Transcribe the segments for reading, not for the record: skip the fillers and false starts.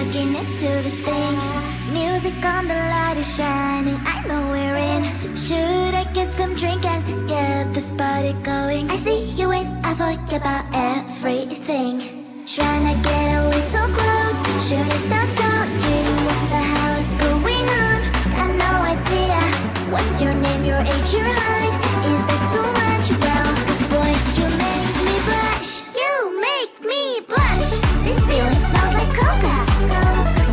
walking into this thing. Music on, the light is shining, I know we're in. Should I get some drink and get this party going? I see you in, I forget about everything. Trying to get a little close, should I start talking? What the hell is going on? Got no idea. What's your name, your age, your height? Is that too much? Well, 'cause boy, you make me blush. You make me blush. This feeling smells like Coca-Cola.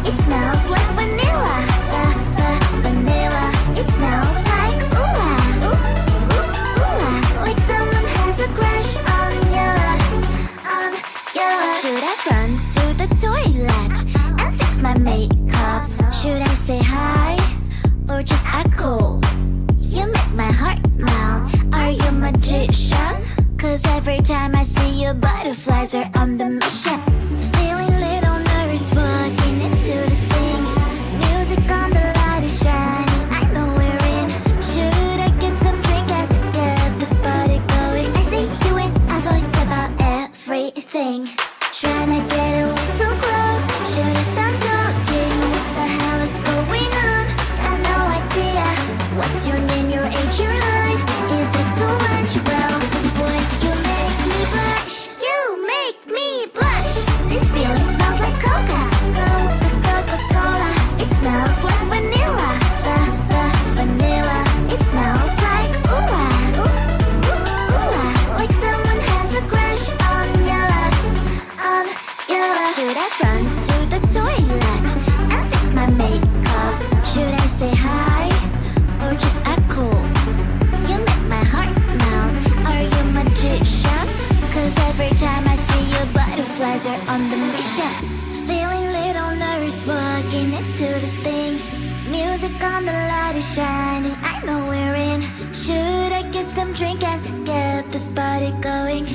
It smells like vanilla. Vanilla. It smells like ooh-ah. Like someone has a crush on you. Should I run to the toilet and fix my makeup? Should I say hi or just act cool? You make my heart melt. Are you a magician? 'Cause every time I see you, butterflies are on the mission. Feeling a little nervous walking into this thing. Music on, the light is shining, I know we're in. Should I get some drink and get this party going? I see you in, I forget about everything. Trying to get a little close, should I start talking? What the hell is going on? Got no idea. What's your name, your age, your height? Is that too much? Well, 'cause boy, you make me blush. You make me blush. This feeling smells like Coca-Cola. It smells like vanilla. Vanilla. It smells like ooh-ah. Like someone has a crush on you. Should I run to the toilet and fix my makeup? Should I say hi or just act cool? You make my heart melt. Are you a magician? 'Cause every time I see you, butterflies are on the mission. Feeling a little nervous walking into this thing. Music on, the light is shining, I know we're in. Should I get some drink and get this party going?